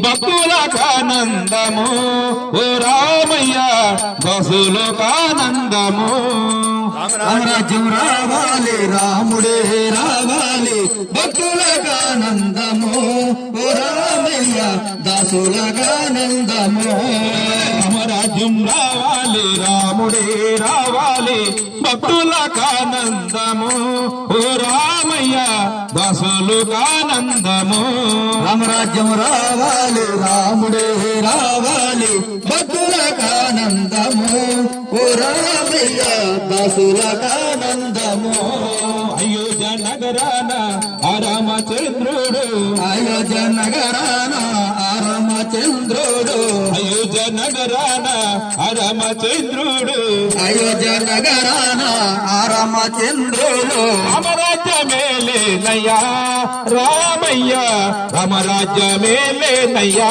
భక్తులకానందము ఓ రామయ్య దాసులకానందము రామరాజ్యం రావాలి రాముడే రావాలి భక్తులకానందము ఓ రామయ్య దాసులకానందము రామరాజ్యం రావాలి రాముడే రావాలి భక్తులకానందము ఓ రామయ్య దాసులకానందము రామరాజ్యం రావాలి రాముడే రావాలి భక్తులకానందము ఓ రామయ్య దాసులకానందము అయోధ్య నగరాన రామచంద్రుడు అయోధ్య నగరాన రామచంద్రుడు అయోధ్య నగరాన రామచంద్రుడు అయోధ్య నగరాన రామచంద్రుడు రామరాజ్యమేలేనయ్యా రామయ్య రామరాజ్యమేలేనయ్యా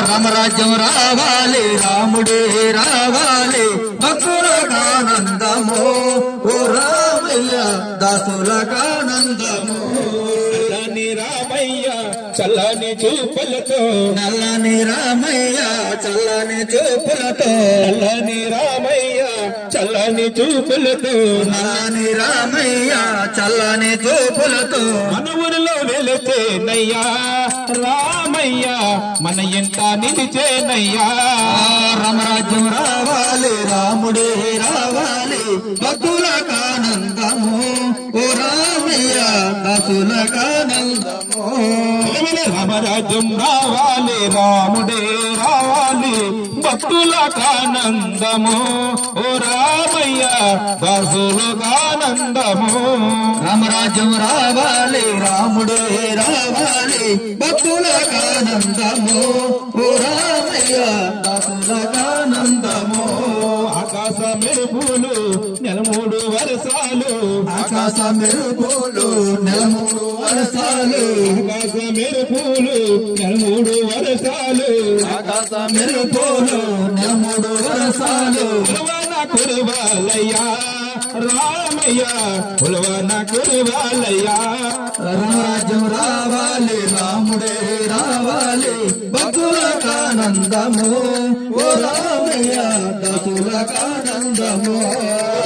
రామరాజ్యం రావాలి రాముడే రావాలి భక్తులకానందము ఓ రామయ్య దాసులకానందము చల్లని రామయ్య చల్లని చూపులతో నల్లని రామయ్య చల్లని చూపులతో చల్లని రామయ్య చల్లని చూపులతో నల్లని రామయ్య చల్లని చూపులతో మన ఊరిలో వెళితేనయ్యా రామయ్య మన ఎంత నిలిచేనయ్యా రామరాజ్యం రావాలి రాముడే రావాలి భక్తులకానందము ఓ రామయ్య దాసులకానందము రామరాజ్యం రావాలి రాముడే రావాలి భక్తులకానందము ఓ రామయ్య దాసులకానందము రామరాజ్యం రావాలి రాముడే రావాలి భక్తులకానందము ఓ రామయ్య దాసులకానందము ఆకాశ మెరుపులు నెలమూడు వరసాలు ఆకాశ మెరుపులు నెలమూడు వరసాలు ఆకాశ మెరుపులు నెలమూడు వరసాలు ఆకాశ మెరుపులు నెలమూడు వరసాలు కులవన కురవాలయ్యా రామయ్య కులవన కురవాలయ్యా రామరాజ్యం రావాలి రాముడే రావాలి భక్తులకానందము ఓ రామయ్య దాసులకానందము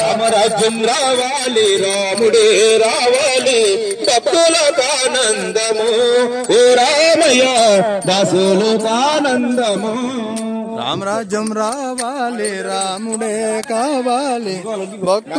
రామరాజ్యం రావాలి రాముడే రావాలి భక్తులకానందము ఓ రామయ్య దాసులకానందము రామరాజ్యం రావాలి రాముడే కావాలి భక్తు